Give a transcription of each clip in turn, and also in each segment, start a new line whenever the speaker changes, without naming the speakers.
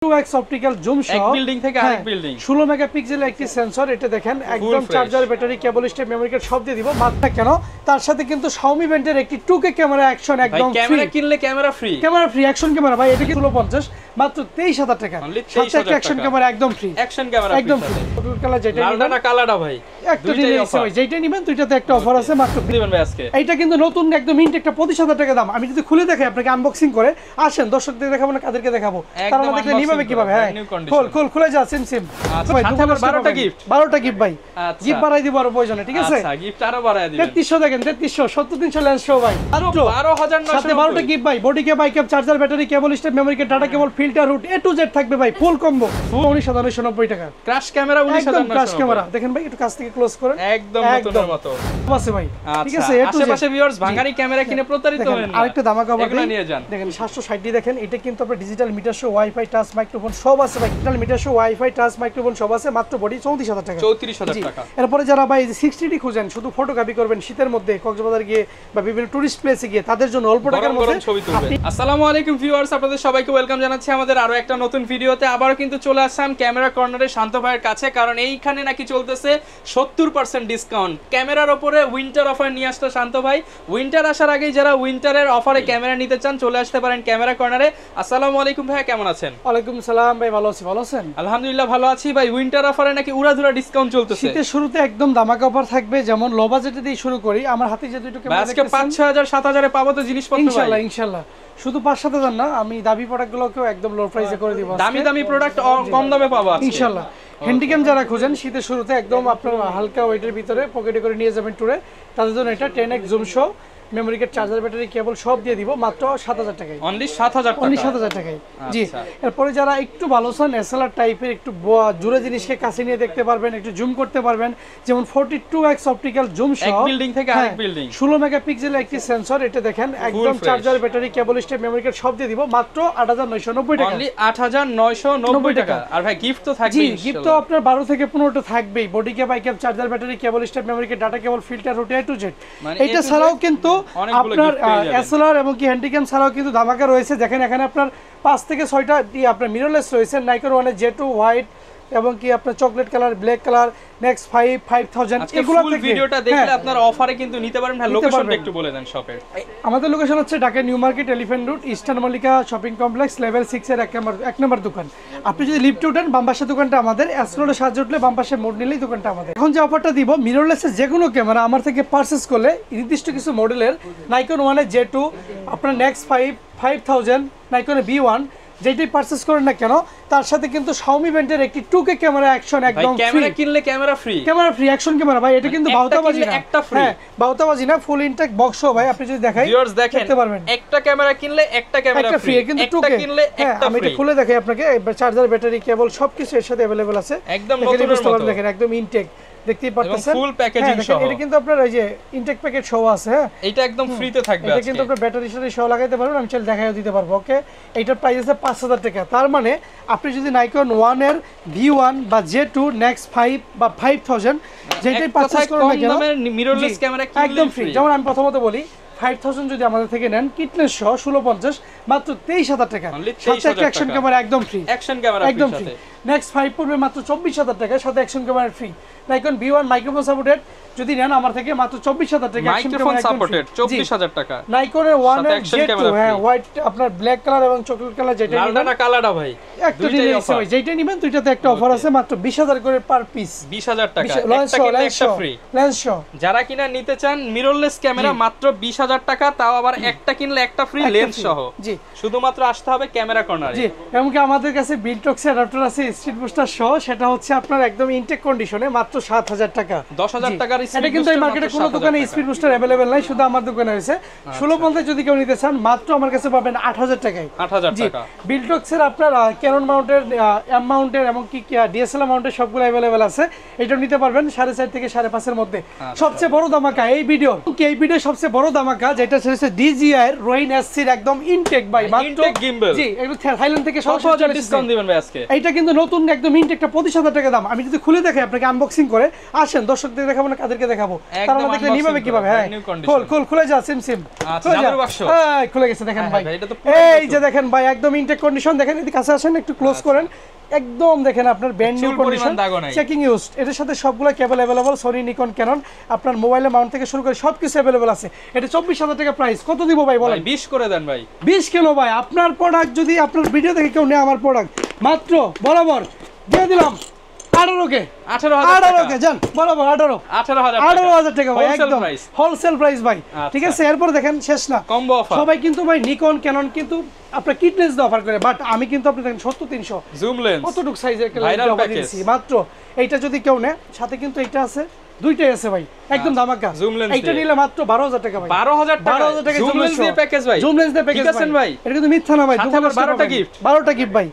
2x optical zoom সহ
এক building থেকে আরেক বিল্ডিং
16 মেগাপিক্সেলের একটি সেন্সর। এটা দেখেন একদম charger, battery, cable step, memory card সব দিয়ে দিব। মাত্র কেন, তার সাথে কিন্তু Xiaomi ব্র্যান্ডের একটি 2K ক্যামেরা অ্যাকশন একদম ফ্রি।
ক্যামেরা কিনলে camera free,
camera free action camera ভাই। এটা কি 50 মাত্র 23000 টাকা। সাথে একটা অ্যাকশন ক্যামেরা একদম ফ্রি,
অ্যাকশন ক্যামেরা
একদম ফ্রি। টুল কালার যেটা নিবেন,
লালটা কালারটা ভাই
একটা দিলে ভাই, যেটা নিবেন দুইটাতে একটা অফার আছে মাত্র
দিবেন ভাই আজকে।
এইটা কিন্তু নতুন একদম ইনটেক, একটা 25000 টাকা দাম। আমি যদি খুলে দেখাই আপনাকে আনবক্সিং করে, আসেন দর্শকদের দেখাবো না কাদেরকে দেখাবো, তারা না দেখলে নিবে কিভাবে? হ্যাঁ খুলে যা সিম ভাই।
12টা গিফট,
12টা গিফট ভাই। গিফট বাড়াই দিব আরো প্রয়োজনে, ঠিক আছে?
আচ্ছা গিফট আরো বাড়াই দিবেন।
3300 দেখেন, 3300 70300 লেন্স শো ভাই।
12900
সাথে 12টা গিফট ভাই। Body cap, eye cap, charger, battery, cable step, memory card, data cable, filter, root A to Z থাকবে ভাই, ফুল কম্বো 19990 টাকা।
ক্র্যাশ ক্যামেরা 19990
ক্র্যাশ ক্যামেরা দেখেন ভাই, একটু কাছ থেকে ক্লোজ করেন,
একদম নতুনের মতো
আছে ভাই, ঠিক আছে?
আশেপাশে ভিউয়ার্স ভাঙারি ক্যামেরা কিনে প্রতারিত হবেন না।
আরেকটা ধামাকা
এগুলো নিয়ে যান।
দেখেন 760 দেখেন, এটা কিন্তু আপনার digital meter show, wifi, touch microphone সব আছে ভাই। Digital meter show, wifi, touch microphone সব আছে, মাত্র বডি 34000 টাকা।
34000 টাকা।
এরপরে যারা ভাই 60D খুঁজেন, শুধু ফটোগ্রাফি করবেন শীতের মধ্যে কক্সবাজার গিয়ে বা বিভিন্ন টুরিস্ট প্লেসে গিয়ে, তাদের জন্য অল্প টাকার মধ্যে
ছবি তুলবেন। আসসালামু আলাইকুম ভিউয়ার্স, আপনাদের সবাইকে ওয়েলকাম জানাচ্ছি আমাদের আরো একটা নতুন ভিডিওতে। আবারো কিন্তু চলে আসলাম ক্যামেরা কর্নারে শান্ত ভাইয়ের কাছে, কারণ এইখানে নাকি চলতেছে 70% ডিসকাউন্ট ক্যামেরার উপরে। উইন্টার অফার নিয়ে আসলো শান্ত ভাই। উইন্টার আসার আগেই যারা উইন্টারের অফারে ক্যামেরা নিতে চান চলে আসতে পারেন ক্যামেরা কর্নারে। আসসালামু আলাইকুম ভাই, কেমন আছেন?
ওয়ালাইকুম সালাম ভাই, ভালো আছি। ভালো আছেন?
আলহামদুলিল্লাহ ভালো আছি ভাই। উইন্টার অফারে নাকি উড়াধুরা ডিসকাউন্ট চলতেছে।
শীতের শুরুতে একদম ধামাকা অফার থাকবে। যেমন লো বাজেটে দিয়ে শুরু করি, আমার হাতে যে দুটো ক্যামেরা
আজকে 5-6000 7000 এ পাবো তো জিনিসপত্র ভাই?
ইনশাআল্লাহ ইনশাআল্লাহ। শুধু 5-7 না, আমি দামি প্রোডাক্টগুলোকেও একদম লো প্রাইসে করে দিব।
দামি প্রোডাক্ট কম দামে পাবো আজকে
ইনশাআল্লাহ। হ্যান্ডিক্যাম যারা খোঁজেন শীতের শুরুতে একদম আপনার হালকা ওয়েটের ভিতরে পকেটে করে নিয়ে যাবেন ট্যুরে, তাদের জন্য এটা 10x zoom show, memory card, charger, battery, cable সব দিয়ে দিব মাত্র 7000 টাকায়।
অনলি 7000 টাকা।
অনলি 7000 টাকায়। জি। এরপরে যারা একটু ভালো চান এসএলআর টাইপের, একটু জোরে জিনিসকে কাছে নিয়ে দেখতে পারবেন, একটু জুম করতে পারবেন, যেমন 42x অপটিক্যাল জুম সহ
এক বিল্ডিং থেকে আরেক বিল্ডিং
16 মেগাপিক্সেলের একটি সেন্সর। এটা দেখেন একদম charger, battery, cable step, memory card সব দিয়ে দিব মাত্র 8990 টাকা।
অনলি 8990 টাকা। আর ভাই গিফট তো থাকবেই।
জি, গিফট তো আপনার 12 থেকে 15টা থাকবেই। Body cap, eye cap, charger, battery, cable step, memory card, data cable, filter, root A to Z। এটা ছাড়াও কিন্তু আপনার এসএলআর এবং কি হ্যান্ডিক্যাম ছাড়াও কিন্তু ধামাকা রয়েছে। দেখেন এখানে আপনার 5 থেকে 6টা আপনার মিররলেস রয়েছে। নাইকন ওয়ানের J2 হোয়াইট এবং কি আপনার chocolate colour, black colour, next 5000 এগুলো থেকে
ভিডিওটা দেখলে আপনার অফারে কিন্তু নিতে পারবেন। হ্যাঁ, লোকেশনটা একটু বলে দেন শপের।
আমাদের লোকেশন হচ্ছে Dhaka new market, elephant road, eastern Mallika shopping complex, level 6 এর 1 নম্বর দোকান। আপনি যদি লিফটে উঠেন বাম পাশে দোকানটা আমাদের, এসরোডে সাহায্যে উঠলে বাম পাশে মোড় নিলেই দোকানটা আমাদের। এখন যে অফারটা দিব, মিররলেসের যে কোনো ক্যামেরা আমার থেকে পারচেজ করলে নির্দিষ্ট কিছু মডেলের নাইকন ওয়ানের J2, আপনার নেক্সট 5000, নাইকনের B1 যেটাই পারচেজ করেন না কেন, তার সাথে কিন্তু Xiaomi ব্র্যান্ডের একটি 2K ক্যামেরা অ্যাকশন একদম ফ্রি।
ক্যামেরা কিনলে camera free,
camera free action camera ভাই। এটা কিন্তু বাউতাবাজি না,
একটা ফ্রি।
হ্যাঁ বাউতাবাজি না, ফুল ইনটেক বক্স ভাই। আপনি যদি দেখাই
ভিউয়ার্স দেখেন, একটা ক্যামেরা কিনলে একটা ক্যামেরা ফ্রি,
কিন্তু
একটা কিনলে একটা
আমি
ফ্রি।
এটা খুলে দেখাই আপনাকে, চার্জার, ব্যাটারি, কেবল সবকিছু এর সাথে अवेलेबल আছে।
একদম নতুনের মতো
দেখেন, একদম ইনটেক দেখতেই পাচ্ছেন,
ফুল প্যাকেজিং সহ।
এটা কিন্তু আপনার ওই যে ইনটেক প্যাকেট সহ আছে। হ্যাঁ,
এটা একদম ফ্রিতে থাকবে আজকে।
এটা কিন্তু আপনার ব্যাটারির সাথে সহ লাগাইতে পারবেন, আমি চাইলে দেখাইও দিতে পারবো। ওকে, এইটার প্রাইস আছে 5000 টাকা। তার মানে আপনি যদি নাইকন 1 এর V1 বা J2 নেক্সট 5 বা 5000 যেটাই পারচেজ করেন না কেন,
মিররলেস ক্যামেরা কিনলে
একদম ফ্রি। যেমন আমি প্রথমত বলি 5000 যদি আমাদের থেকে নেন কিটনেস সহ 1650 মাত্র 23000 টাকা। সাথে অ্যাকশন ক্যামেরা একদম ফ্রি,
অ্যাকশন ক্যামেরা
একদম ফ্রি। নেক্সট 5 পড়বে মাত্র 24000 টাকা, সাথে action camera free. Nikon B1 microphone supported যদি নেন আমার থেকে মাত্র 24000 টাকা,
মাইক্রোফোন সাপোর্টেড 24000 টাকা।
নাইকনের 1 এর J2 হ্যাঁ হোয়াইট আপনার ব্ল্যাক কালার এবং চকলেট কালার যেটা নিবেন,
লালটা কালারটা ভাই
একটা দিলে ভাই, যেটা নিবেন দুইটাতে একটা অফার আছে মাত্র 20000 করে পার পিস।
20000 টাকা, একটা কিনলে একটা ফ্রি।
লেন্স শো
যারা কিনা নিতে চান মিররলেস ক্যামেরা মাত্র 20000 টাকা, তাও আবার একটা কিনলে একটা ফ্রি লেন্স সহ। জি, শুধুমাত্র আসতে হবে ক্যামেরা কর্নারে।
জি, এমনকি আমাদের কাছে বিলটক্স অ্যাডাপ্টার আছে স্পিড বুস্টার সহ, সেটা হচ্ছে আপনার একদম ইনটেক কন্ডিশনে মাত্র 7000 টাকা।
10000 টাকার স্পিড
এটা কিন্তু এই মার্কেটে কোনো দোকানে স্পিড বুস্টার अवेलेबल নাই, শুধু আমার দোকানে হয়েছে। 1650 যদি কেউ নিতে চান মাত্র আমার কাছে পাবেন 8000 টাকায়।
8000 টাকা।
বিলটক্স এর আপনার ক্যানন মাউন্টের, এম মাউন্টের এবং কি ডিএসএলআর মাউন্টের সবগুলো अवेलेबल আছে। এটা নিতে পারবেন 4.5 থেকে 5.5 এর মধ্যে। সবচেয়ে বড় ধামাকা এই ভিডিও সবচেয়ে বড় ধামাকা যেটা হচ্ছে DJI এর রোইন SC এর একদম ইনটেক বাই মাত্র
ইনটেক গিম্বল।
জি, এগুলো থাইল্যান্ড থেকে
সরাসরি ডিসকাউন্ট দিবেন ভাই আজকে।
এটা কিন্তু নতুন একদম ইনটেকটা 25,000 টাকা দাম। আমি যদি খুলে দেখাই আপনাকে আনবক্সিং করে, আসেন দর্শকদের দেখাবো না কাদেরকে দেখাবো, তারা না দেখলে নিবে কিভাবে? হ্যাঁ খুলে যা সিম খুলে গেছে দেখেন ভাই, এই যে দেখেন ভাই একদম ইনটেক কন্ডিশন দেখেন, এদিকে কাছে আসেন একটু ক্লোজ করেন, একদম দেখেন আপনার brand new condition, checking used. এটার সাথে সবগুলো কেবল अवेलेबल, সনি, নিকন, ক্যানন, আপনার মোবাইলে মাউন্ট থেকে শুরু করে সবকিছু अवेलेबल আছে। এটা 24,000 টাকা প্রাইস। কত দিব ভাই বলেন?
20 করে দেন ভাই। 20
কেন ভাই? আপনার প্রোডাক্ট যদি আপনার ভিডিও দেখে কেউ নেয় আমার প্রোডাক্ট, মাত্র বরাবর দিয়ে দিলাম 18,000 কে জান, বরাবর 18,000 টাকা ভাই, একদম হোলসেল প্রাইস ভাই। ঠিক আছে, এরপর দেখেন শেষ না,
কম্বো অফার।
সবাই কিন্তু ভাই নিকন ক্যানন কিন্তু আপনার কিট লেন্স দিয়ে অফার করে, বাট আমি কিন্তু আপনি দেখেন 70-300
জুম লেন্স
কতটুক সাইজের লেন্স দিয়েছি মাত্র। এইটা যদি কেউ নেয়, সাথে কিন্তু এটা আছে, দুইটাই আছে ভাই, একদম ধামাকা। এইটা নিলে মাত্র 12,000 টাকা ভাই,
12,000 টাকা জুম লেন্স দিয়ে প্যাকেজ ভাই,
জুম লেন্স দিয়ে প্যাকেজ ভাই। এটা কিন্তু মিথ্যা না ভাই, দোকানে 12টা গিফট, 12টা গিফট ভাই,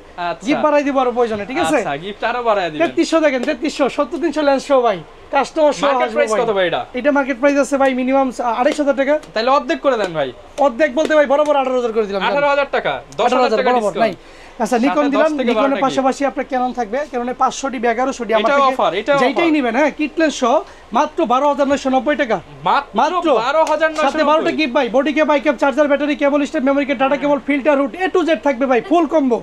গিফট বাড়াই দিব আর প্রয়োজনে। ঠিক আছে,
আচ্ছা গিফট আরো বাড়াই দিবেন।
3300 দেখেন, 3300 70-300 লেন্স শো ভাই, কাস্টমার শো।
মার্কেট প্রাইস কত ভাই এটা?
এটা মার্কেট প্রাইস আছে ভাই মিনিমাম 2,500 টাকা।
তাহলে অর্ধেক করে দেন ভাই।
অর্ধেক বলতে ভাই বরাবর 18,000 করে দিলাম।
18,000 টাকা, 10,000 টাকা
বরাবর নাই। আচ্ছা নিকন দিলাম, নিকনের পাশাপাশি আপনার ক্যানন থাকবে, ক্যাননে 500 1100 আমার
থেকে অফার, এটা
যেটাই নেবেন হ্যাঁ কিট লেন্স সহ মাত্র 12,990 টাকা,
মাত্র 12,990।
সাথে 12টা গিফট ভাই, body cap, eye cap, charger, battery, cable step, memory card, data cable, filter, root, A to Z থাকবে ভাই, ফুল কম্বো।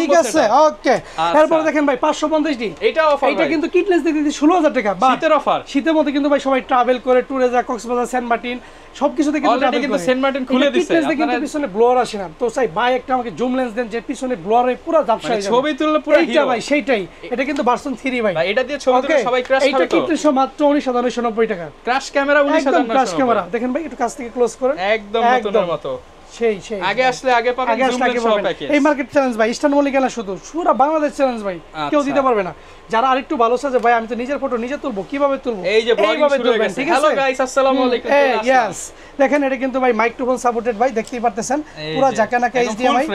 ঠিক আছে, ওকে। এরপর দেখেন ভাই 550 ডি,
এটা অফার,
এটা কিন্তু কিট লেন্স দিয়ে দিচ্ছি 16,000 টাকা,
শীতের অফার।
শীতের মধ্যে কিন্তু ভাই সবাই ট্রাভেল করে, ট্যুরে যায়, কক্সবাজার, সেন্ট মার্টিন সবকিছুতে কিন্তু
অলরেডি কিন্তু সেন্ট মার্টিন খুলে দিয়েছে,
আপনারা কিন্তু পিছনে ব্লোয়ার আসে না তো, চাই ভাই একটা আমাকে জুম লেন্স দেন যে পিছনে ব্লোয়ারে পুরো ঝাপসা হয়ে যাবে,
ছবি তুললে পুরো হিরো
ভাই। সেইটাই, এটা কিন্তু ভার্সন 3 ভাই,
এটা দিয়ে ছবি তুললে সবাই ক্র্যাশ খাবে।
এটা কিট লেন্স মাত্র 19,990 টাকা,
ক্র্যাশ ক্যামেরা 19,990,
ক্র্যাশ ক্যামেরা দেখেন ভাই, একটু কাছ থেকে ক্লোজ করেন,
একদম নতুনের মতো।
সেই
আগে আসলে আগে পাবেন জুম লেন্স সহ প্যাকেজ।
এই মার্কেট চ্যালেঞ্জ ভাই, ইস্টার্ন মল্লিকা না শুধু, পুরো বাংলাদেশ চ্যালেঞ্জ ভাই, কেউ দিতে পারবে না। যারা আরেকটু ভালো সাজে ভাই, আমি তো নিজের ফটো নিজে তুলবো, কিভাবে তুলবো?
এই যে ব্লগিং শুরু হয়ে গেছে। হ্যালো গাইস, আসসালামু আলাইকুম।
ইয়েস, দেখেন এটা কিন্তু ভাই মাইক্রোফোন সাপোর্টেড ভাই, দেখতেই পারতেছেন পুরো জাকানাকা এইচডিএমআই,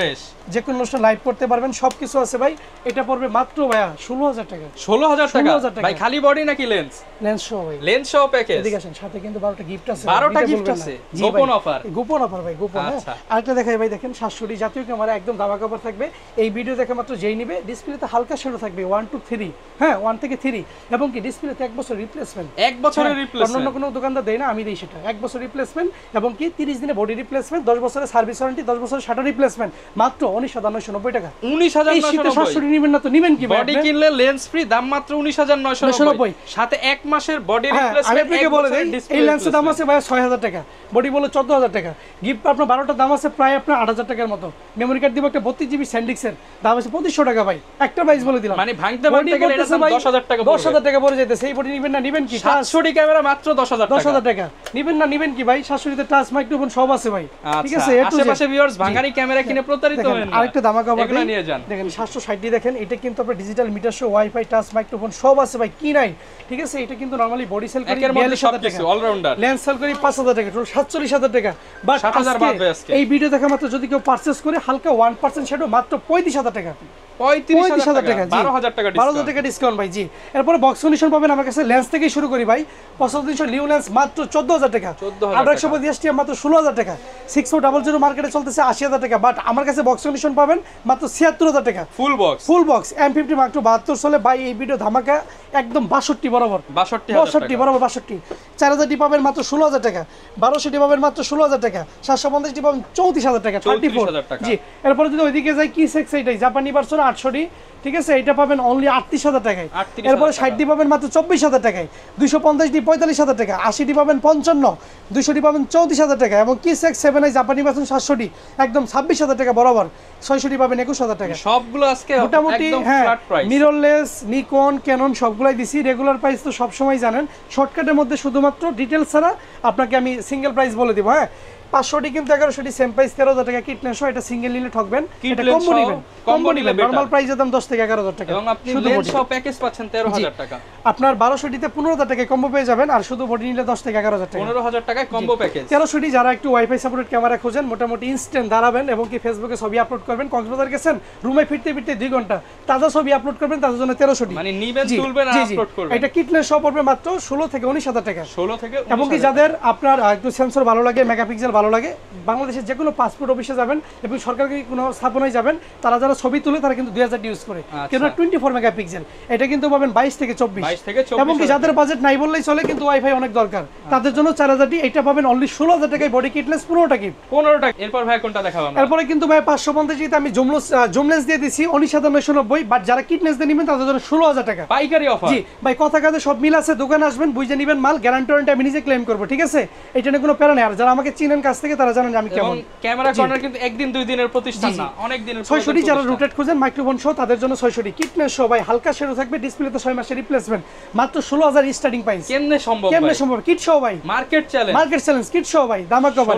যে কোনো অনুষ্ঠান লাইভ করতে পারবেন, সবকিছু আছে ভাই। এটা পড়বে মাত্র ভাইয়া 16,000 টাকা।
16,000 টাকা ভাই, খালি বডি নাকি লেন্স?
লেন্স সহ ভাই,
লেন্স সহ প্যাকেজ।
এদিকে আসেন, সাথে কিন্তু 12টা গিফট আছে,
12টা গিফট আছে, গোপন অফার,
গোপন অফার ভাই, গোপন। আরেকটা দেখাই ভাই, দেখেন 700 জাতীয় ক্যামেরা, একদম দামা কভার থাকবে। এই ভিডিও দেখে মাত্র যেই নিবে, ডিসপ্লেতে হালকা শ্যাডো থাকবে 1 to 3, হ্যাঁ 1 থেকে 3, এবং কি ডিসপ্লেতে 1 বছর রিপ্লেসমেন্ট,
1 বছরের রিপ্লেসমেন্ট,
অন্য কোনো দোকানদার দেয় না, আমি দেই সেটা 1 বছর রিপ্লেসমেন্ট, এবং কি 30 দিনে বডি রিপ্লেসমেন্ট, 10 বছরের সার্ভিস ওয়ারেন্টি, 10 বছরের শাটার রিপ্লেসমেন্ট, মাত্র 19,990 টাকা।
19,990
700 নিবেন না তো নিবেন কি ভাই?
বডি কিনলে লেন্স ফ্রি, দাম মাত্র 19,990, সাথে 1 মাসের বডি রিপ্লেসমেন্ট।
আমি আপনাকে বলে দেই, এই লেন্সের দাম আছে ভাই 6,000 টাকা, বডি বলে 14,000 টাকা, গিফট আপনার 12টা দাম আছে প্রায় আপনার 8,000 টাকার মতো। মেমরি কার্ড দিব একটা 32 জিবি স্যান্ডিক্সের, দাম আছে 2500 টাকা ভাই, একটা প্রাইস বলে দিলাম,
মানে ভাঙতে ভাঙতে গেলে এটা দাম 10,000 টাকা,
10,000 টাকা পড়ে যাইতেছে। এই বডি নিবেন না নিবেন কি?
700 ক্যামেরা মাত্র 10,000 টাকা,
নিবেন না নিবেন কি ভাই? 700 তে টাচ মাইক্রোফোন সব আছে ভাই। ঠিক আছে,
আশেপাশে ভিউয়ার্স ভাঙানি ক্যামেরা কিনে প্রতারিত হবেন না।
আরেকটা দামাকা ভাই
এগুলো নিয়ে যান,
দেখেন 760 দেখেন, এটা কিন্তু আপনার digital meter show, wifi, touch microphone সব আছে ভাই, কি নাই? ঠিক আছে, এটা কিন্তু নরমালি বডি সেল করি 42,000 টাকা,
অলরাউন্ডার
লেন্স সেল করি 5,000 টাকা, টোটাল 47,000 টাকা। বাট
7,000 বাদ ভাই আজকে
এই ভিডিও দেখা মাত্র যদি কেউ পারচেজ করে হালকা 1% শ্যাডো মাত্র 35,000 টাকা,
35,000 টাকা, 12,000 টাকা ডিসকাউন্ট,
12,000 টাকা ডিসকাউন্ট ভাই। জি, এরপরে বক্স কন্ডিশন পাবেন আমার কাছে, লেন্স থেকেই শুরু করি ভাই, 7500 লিউ লেন্স মাত্র 14,000 টাকা, 850 মাত্র 16,000 টাকা, 6400 মার্কেটে চলতেছে 80,000 টাকা, বাট আমার কাছে বক্স কন্ডিশন পাবেন মাত্র 76,000 টাকা,
ফুল বক্স
M50 মাত্র 72 চলে ভাই। এই ভিডিও ধামাকা একদম 62 বরাবর, 62 বরাবর 62। 4000 ডি পাবেন মাত্র 16,000 টাকা, 1200 ডি পাবেন মাত্র 16,000 টাকা, 750 ডি পাবেন 34,000 টাকা, 34,000 টাকা। জি, এরপরে যদি ওইদিকে যাই কি সেক্স, এইটাই জাপানি ভার্সন 800 ডি, ঠিক আছে, এটা পাবেন অনলি 38,000 টাকায়। এরপরে 60 ডি পাবেন মাত্র 24,000 টাকায়, 250 ডি 45,000 টাকা, 80 ডি পাবেন 55, 200 ডি পাবেন 34,000 টাকা, এবং কি সেক্স 7i জাপানি ভার্সন 700 ডি একদম 26,000 টাকা বরাবর, 600 ডি পাবেন 21,000 টাকা।
সবগুলো আজকে
মোটামুটি হ্যাঁ, মিররলেস, নিকন, ক্যানন সবগুলাই দিছি। রেগুলার প্রাইস তো সব সময় জানেন, শর্টকাটের মধ্যে শুধুমাত্র ডিটেইলস ছাড়া আপনাকে আমি সিঙ্গেল প্রাইস বলে দিব। হ্যাঁ, 500 ডি কিন্তু 1100 ডি সেম প্রাইস 13,000 টাকা, কিট লেন্স এটা সিঙ্গেল নিলে ঠকবেন, এটা কম্বো নিবেন, নরমাল প্রাইসের দাম 10 থেকে 11,000 টাকা,
এবং আপনি লেন্স সহ প্যাকেজ পাচ্ছেন 13,000 টাকা।
আপনার 1200 ডিতে 15,000 টাকায় কম্বো পেয়ে যাবেন, আর শুধু বডি নিলে 10 থেকে 11,000 টাকা,
15,000 টাকায় কম্বো প্যাকেজ।
1300 ডি যারা একটু ওয়াইফাই সাপোর্টেড ক্যামেরা খোঁজেন, মোটামুটি ইনস্ট্যান্ট দাঁড়াবেন, এবং কি ফেসবুকে ছবি আপলোড করবেন, কক্সবাজার গেছেন রুমে ফিরতে ফিরতে 2 ঘন্টা তাজা ছবি আপলোড করবেন, তার জন্য 1300 ডি,
মানে নিবেন তুলবেন আর আপলোড করবেন।
এটা কিট লেন্স সহ পড়বে মাত্র 16 থেকে 19,000 টাকা,
16 থেকে 19,000।
এবং কি যাদের আপনার একটু সেন্সর ভালো লাগে, মেগাপিক্সেল ভালো লাগে, বাংলাদেশের যে কোনো পাসপোর্ট অফিসে যাবেন এবং সরকারি কোনো স্থাপনায় যাবেন, তারা যারা ছবি তুলে তারা কিন্তু 2000 ইউজ করে, কেন 24 মেগাপিক্সেল। এটা কিন্তু পাবেন 22 থেকে 24, এবং কি যাদের বাজেট নাই বললেই চলে কিন্তু ওয়াইফাই অনেক দরকার, তাদের জন্য 4000 এটা পাবেন অনলি 16000 টাকায় বডি কিটলেস 15টা কিট।
15টা। এরপর ভাই কোনটা দেখাবো আমরা?
এরপরে কিন্তু ভাই 550 জিতে আমি জুমলেস দিয়ে দিছি 19,990, বাট যারা কিটনেস দিয়ে নেবেন তাদের জন্য 16000 টাকা
পাইকারি অফার।
জি ভাই, কথা কাজে সব মিল আছে, দোকানে আসবেন বুঝে নেবেন মাল, গ্যারান্টি ওয়ারেন্টি আমি নিজে ক্লেম করব, ঠিক আছে? এটা নিয়ে কোনো প্যারা নেই। আর যারা আমাকে চিনেন কাছ থেকে তারা জানেন যে আমি কেমন।
ক্যামেরা কর্নার কিন্তু একদিন দুই দিনের প্রতিষ্ঠান না, অনেক দিনের।
600 যারা রুটেট খুঁজেন মাইক্রোফোন সহ তাদের জন্য 600 কিটনেস সহ ভাই, হালকা শেডো থাকবে, ডিসপ্লেতে 6 মাসের রিপ্লেসমেন্ট, মাত্র 16000 স্টার্টিং প্রাইস।
কেমনে সম্ভব?
কেমনে সম্ভব? কিট সহ ভাই,
মার্কেট চ্যালেঞ্জ
কিট সহ ভাই, দামাকা ভাই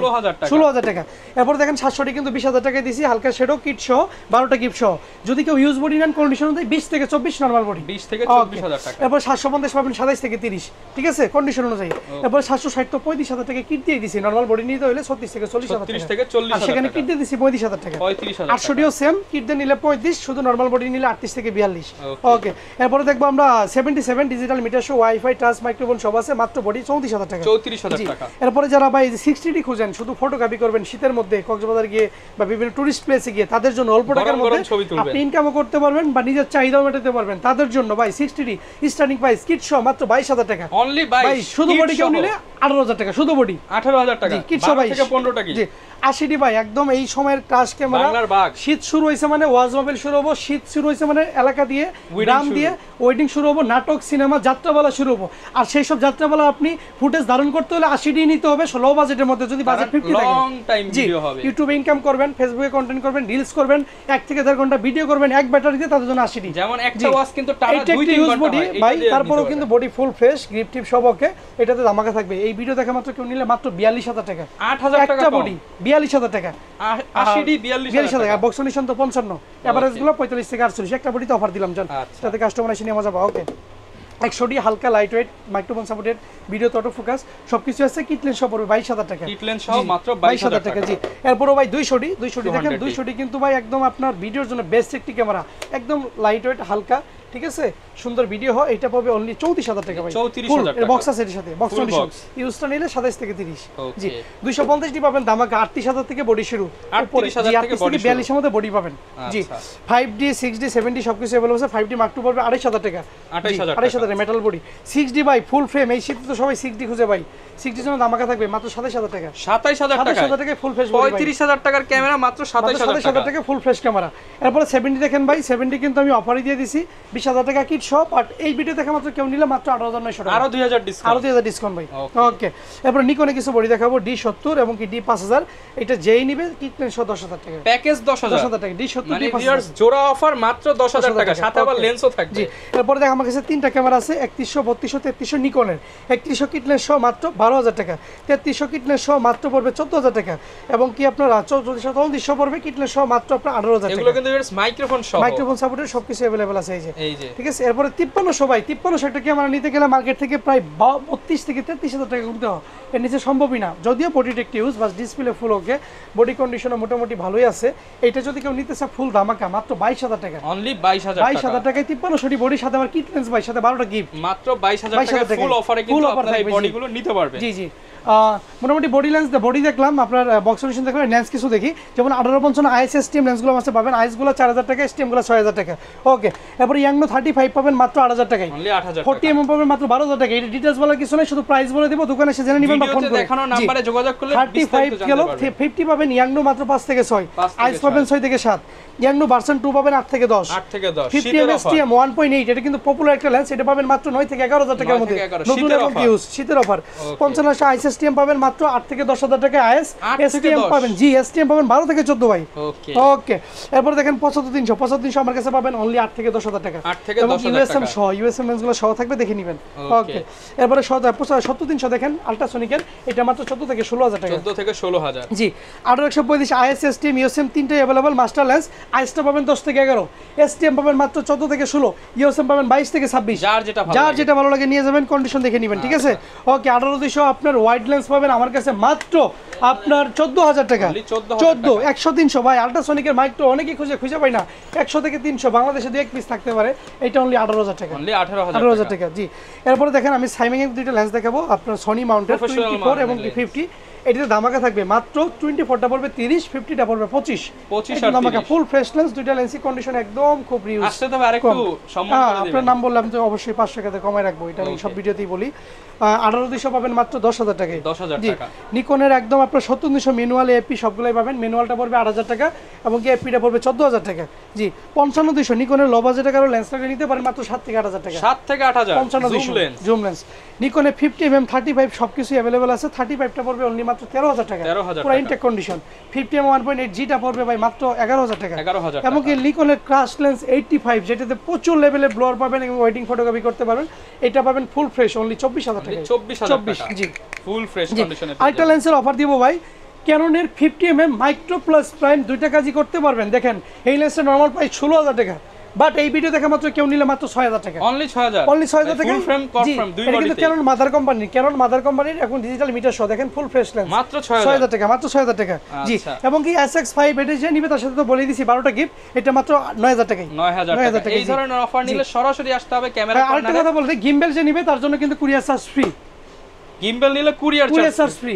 16000
টাকা। এরপর দেখেন 700 কিন্তু 20000 টাকায় দিছি, হালকা শেডো কিট সহ 12টা গিফট সহ। যদি কেউ ইউজ বডি নেন কন্ডিশন অনুযায়ী 20 থেকে 24 নরমাল বডি,
20 থেকে 24000 টাকা।
এরপর 750 পাবেন 27 থেকে 30, ঠিক আছে কন্ডিশন অনুযায়ী। এরপর 760 তো 35000 টাকা কিট দিয়ে দিছি, নরমাল বডি নিতে হলে 36 থেকে 40000 টাকা,
30 থেকে 40000
আর সেখানে কিট দিয়ে দিছি 35000 টাকা।
35000
800 ডিও সেম, কিট দিয়ে নিলে 35, শুধু নরমাল বডি নিলে 38 থেকে 42। ওকে, এরপর দেখবো আমরা 77 digital meter show, wifi, touch, microphone সব আছে, মাত্র বডি 34000 টাকা।
34000 টাকা।
এরপরে যারা ভাই 60D খুঁজেন, শুধু ফটোকপি করবেন শীতের মধ্যে কক্সবাজার গিয়ে বা বিভিন্ন টুরিস্ট প্লেসে গিয়ে, তাদের জন্য অল্প টাকার মধ্যে আপনি ইনকামও করতে পারবেন বা নিজের চাহিদাও মেটাতে পারবেন, তাদের জন্য ভাই 60D স্টার্টিং প্রাইস কিট সহ মাত্র 22000 টাকা।
অনলি 22।
ভাই শুধু বডি কেউ নিলে 18000 টাকা, শুধু বডি
18000 টাকা।
কিট সহ
12 থেকে 15 টাকা।
জি 80D ভাই, একদম এই সময়ের ক্রাশ ক্যামেরা। শীত শুরু হয়েছে মানে ওয়াজ মোবাইল শুরু হবো, শীত শুরু হয়েছে মানে এলাকা দিয়ে গ্রাম দিয়ে ওয়েডিং শুরু হবো, নাটক, সিনেমা, যাত্রাপালা শুরু হবো। আর সেই সব যাত্রাপালা আপনি ফুটেজ ধারণ করতে হলে 80D নিতে হবে, লো বাজেটের মধ্যে। যদি বাজেট 50 থাকে,
লং টাইম ভিডিও হবে,
ইউটিউবে ইনকাম করবেন, ফেসবুকে কন্টেন্ট করবেন, রিলস করবেন, 1 থেকে 1.5 ঘন্টা ভিডিও করবেন এক ব্যাটারি দিয়ে, তাদের জন্য 80D।
যেমন একটা ওয়াচ কিন্তু টানা 2-3 ঘন্টা
বডি ভাই, তারপরেও কিন্তু বডি ফুল ফ্রেশ, গ্রিপ টিপ সব ওকে, এটাতে ধামাকা থাকবে। এই ভিডিও দেখা মাত্র কেউ নিলে মাত্র 42000 টাকা,
8000 টাকা
একটা বডি 42000 টাকা।
80D 42000 টাকা,
বক্স কন্ডিশন তো 55, এভারেজ গুলো 45 থেকে 48, একটা বডিতে অফার দিলাম জান, তাতে কাস্টমার এসে নিয়ে মজা পাও। ওকে, 100D হালকা light weight, microphone supported, video auto focus সবকিছু আছে, কিটলেন সহ পড়বে 22000 টাকা,
কিটলেন সহ মাত্র 22000 টাকা।
জি, এরপরও ভাই 200D দেখেন, 200D কিন্তু ভাই একদম আপনার ভিডিওর জন্য বেস্ট একটি ক্যামেরা, একদম লাইট ওয়েট হালকা, ঠিক আছে, সুন্দর ভিডিও হয়। এটা পাবে অনলি 34000 টাকা ভাই,
34000 টাকা।
বক্স আছে এর সাথে, বক্স কন্ডিশন, ইউজটা নিলে 27 থেকে 30। জি 250D পাবেন ধামাকা, 38000 থেকে বডি শুরু,
38000 থেকে বডি
42 এর মধ্যে বডি পাবেন। জি 5D 6D 7D সবকিছু अवेलेबल আছে। 5D Mark II পড়বে 28000 টাকা, 28000 মেটাল বডি। 6D ভাই ফুল ফ্রেম, এই শীতে তো সবাই 6D খুঁজে ভাই, 6D জন্য ধামাকা থাকবে মাত্র 27000 টাকা,
27000 টাকা,
27000 টাকা ফুল ফ্রেশ বডি,
35000 টাকার ক্যামেরা মাত্র 27000
টাকা ফুল ফ্রেশ ক্যামেরা। এরপরে 70 দেখেন ভাই, 70 কিন্তু আমি অফারই দিয়ে দিছি 20000 টাকা কিট সহ, বাট এই ভিডিও দেখা মাত্র কেউ নিলে মাত্র 18900 টাকা,
আরো 2000 ডিসকাউন্ট,
আরো 2000 ডিসকাউন্ট ভাই। ওকে, এরপর নিকনে কিছু বডি দেখাবো, D70 এবং কি D5000, এটা যেই নিবে কিটলেন সহ 10000 টাকা,
প্যাকেজ 10000
টাকা, D70
মানে
D5000
ভিউয়ার্স জোড়া অফার মাত্র 10000 টাকা, সাথে আবার লেন্সও থাকবে।
জি, এরপর দেখো আমার কাছে 3টা ক্যামেরা আছে, 3100 3200 3300 নিকনের। 3100 কিটলেন সহ মাত্র 12000 টাকা, 3300 কিটলেন সহ মাত্র পড়বে 14000 টাকা, এবং কি আপনার 3400 পড়বে কিটলেন সহ মাত্র আপনার 18000 টাকা।
এগুলো কিন্তু ভিউয়ার্স মাইক্রোফোন সহ,
মাইক্রোফোন সাপোর্টেড সবকিছু अवेलेबल আছে এই যে, ঠিক আছে। এরপরে 5300 ভাই, 5300 একটা ক্যামেরা নিতে গেলে মার্কেট থেকে প্রায় 32 থেকে 33000 টাকা কিনতে হয়, এর নিচে সম্ভবই না। যদিও বডি টেক ইউজ বাস ডিসপ্লে ফুল ওকে, বডি কন্ডিশনও মোটামুটি ভালোই আছে। এটা যদি কেউ নিতে চায় ফুল ধামাকা মাত্র 22000 টাকা,
অনলি 22000
টাকায় 5300 বডির সাথে আবার কিট লেন্স ভাই, সাথে 12টা গিফট,
মাত্র 22000 টাকা ফুল অফারে কিন্তু আপনারা এই বডিগুলো নিতে পারবেন।
জি মোটামুটি বডি লেন্স বডি দেখলাম, আপনার বক্স সলিউশন দেখলাম, লেন্স কিছু দেখি, যেমন 1855 আইএস এসটিএম লেন্সগুলো আছে পাবেন, আইএসগুলো 4000 টাকা, এসটিএমগুলো 6000 টাকা। ওকে, এরপর ইয়াংনো 35 পাবেন মাত্র 8000 টাকায়,
অনলি 8000 টাকা।
40mm পাবেন মাত্র 12000 টাকা। এটা ডিটেইলস বলার কিছু নাই, শুধু প্রাইস বলে দেব, দোকানে এসে জেনে নেবেন বা ফোন করে
দেখানো নম্বরে যোগাযোগ করলে
35 গেল, 50 পাবেন ইয়াংনো মাত্র 5 থেকে 6, আইএস পাবেন 6 থেকে 7, ইয়াংনো ভার্সন 2 পাবেন 8 থেকে 10, 50mm এসটিএম 1.8, এটা কিন্তু পপুলার একটা লেন্স, এটা পাবেন মাত্র 9 থেকে 11000 টাকার মধ্যে, নতুন এবং ইউজ শীতের অফার। 55 আইএস এসটিএম পাবেন মাত্র 8 থেকে 10000 টাকা, আইএস এসটিএম পাবেন, জি এসটিএম পাবেন 12 থেকে 14 ভাই। ওকে, এরপর দেখেন 75300 আমার কাছে পাবেন অনলি 8 থেকে 10000 টাকা,
8 থেকে 10000
টাকা, ইউএসএম লেন্সগুলো সহ থাকবে, দেখে নেবেন। ওকে, এরপরে 70300 দেখেন আলট্রাসোনিকের, এটা মাত্র 14 থেকে 16000 টাকা,
14 থেকে 16000।
জি 18135 আইএস এসটিএম ইউএসএম তিনটাই अवेलेबल, মাস্টার লেন্স, আইএসটা পাবেন 10 থেকে 11, এসটিএম পাবেন মাত্র 14 থেকে 16, ইউএসএম পাবেন 22 থেকে 26, যার যেটা ভালো লাগে নিয়ে যাবেন, কন্ডিশন দেখে নেবেন, ঠিক আছে। ওকে, 18200 আপনার ওয়াইড ওয়াইড লেন্স পাবেন আমার কাছে মাত্র আপনার 14,000 টাকা। 14 100 300 ভাই আল্ট্রাসনিকের মাইক তো অনেকেই খুঁজে পাই না, 100 থেকে 300 বাংলাদেশে 2-1 পিস থাকতে পারে, এটা অনলি 18,000 টাকা। 18,000 টাকা জি। এরপরে দেখেন আমি সাইমিং এর দুইটা লেন্স দেখাবো আপনার সনি মাউন্টেড 24 এবং 50। এটাতে ধামাকা থাকবে মাত্র 24টা পড়বে 30, 50টা পড়বে 25 আর ধামাকা ফুল ফ্রেশ লেন্স, দুইটা লেন্সই কন্ডিশন একদম খুব রিউজ।
আসলে তবে আরেকটু সম্মান করে দিবেন।
আপনার নাম বললাম তো অবশ্যই 500 টাকা কমায় রাখবো, এটা আমি সব ভিডিওতেই বলি। 18,200 পাবেন মাত্র 10,000 টাকায়।
10,000 টাকা।
নিকনের একদম আপনার 70-200 ম্যানুয়াল এপি সবগুলাই পাবেন, ম্যানুয়ালটা পড়বে 8,000 টাকা এবং কি এপিটা পড়বে 14,000 টাকা। জি 55-200 নিকনের লো বাজেটে কারো লেন্সটা নিতে পারেন মাত্র 7 থেকে 8,000 টাকা।
7 থেকে 8,000
55-200 জুম লেন্স। নিকনে 50mm 35 সবকিছু अवेलेबल আছে, 35টা পড়বে অনলি মাত্র 13,000 টাকা, পুরো ইনটেক কন্ডিশন। 50mm 1.8 জিটা পড়বে ভাই মাত্র 11,000 টাকা। এবং কি নিকনের ক্রাশ লেন্স 85 যেটাতে প্রচুর লেভেলের ব্লার পাবেন এবং ওয়েডিং ফটোগ্রাফি করতে পারবেন, এটা পাবেন ফুল ফ্রেশ অনলি 24,000 টাকা। 24 জি
ফুল ফ্রেশ কন্ডিশনে।
আরেকটা লেন্সের অফার দিব ভাই, ক্যাননের 50mm মাইক্রো প্লাস প্রাইম দুইটা কাজই করতে পারবেন। দেখেন এই লেন্সের নরমাল প্রাইস 16,000 টাকা, বাট এই ভিডিও দেখা মাত্র কেউ নিলে মাত্র 6,000 টাকা।
অনলি 6,000
টাকা
ফুল ফ্রেম কট ফ্রেম দুই বডিতে।
কিন্তু ক্যানন মাদার কোম্পানির এখন ডিজিটাল মিটার সহ দেখেন ফুল ফ্রেশ লেন্স
মাত্র 6,000
টাকা, মাত্র 6,000 টাকা জি। এবং কি SX5 এটা যে নিবে তার সাথে তো বলে দিছি 12টা গিফট, এটা মাত্র 9,000 টাকায়।
9,000 টাকা। এই ধরনের অফার নিলে সরাসরি আসতে হবে ক্যামেরা কর্নারে।
আরেকটা কথা বলতে, গিম্বেল যে নিবে তার জন্য কিন্তু কুরিয়ার চার্জ ফ্রি।
গিম্বেল নিলে কুরিয়ার চার্জ
ফ্রি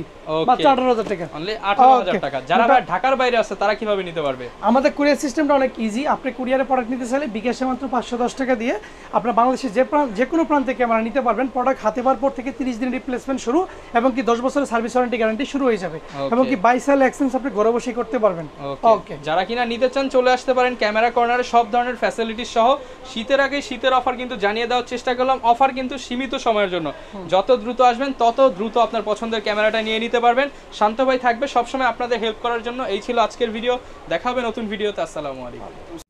মাত্র 18,000 টাকা।
অনলি 18,000 টাকা। যারা ভাই ঢাকার বাইরে আছে তারা কিভাবে নিতে পারবে?
আমাদের কুরিয়ার সিস্টেমটা অনেক ইজি। আপনি কুরিয়ারে প্রোডাক্ট নিতে চাইলে বিকাশে মাত্র 510 টাকা দিয়ে আপনার বাংলাদেশের যে কোনো প্রান্ত থেকে ক্যামেরা নিতে পারবেন। প্রোডাক্ট হাতে পাওয়ার পর থেকে 30 দিনের রিপ্লেসমেন্ট শুরু এবং কি 10 বছরের সার্ভিস ওয়ারেন্টি গ্যারান্টি শুরু হয়ে যাবে এবং কি বাই সেল এক্সচেঞ্জ আপনি ঘরে বসেই করতে পারবেন।
ওকে, যারা কিনা নিতে চান চলে আসতে পারেন ক্যামেরা কর্নারে, সব ধরনের ফ্যাসিলিটি সহ। শীতের আগে শীতের অফার কিন্তু জানিয়ে দেওয়ার চেষ্টা করলাম। অফার কিন্তু সীমিত সময়ের জন্য, যত দ্রুত আসবেন তত দ্রুত আপনার পছন্দের ক্যামেরাটা নিয়ে নিতে পারবেন। শান্ত ভাই থাকবে সবসময় আপনাদের হেল্প করার জন্য। এই ছিল আজকের ভিডিও, দেখা হবে নতুন ভিডিওতে। আসসালামু আলাইকুম।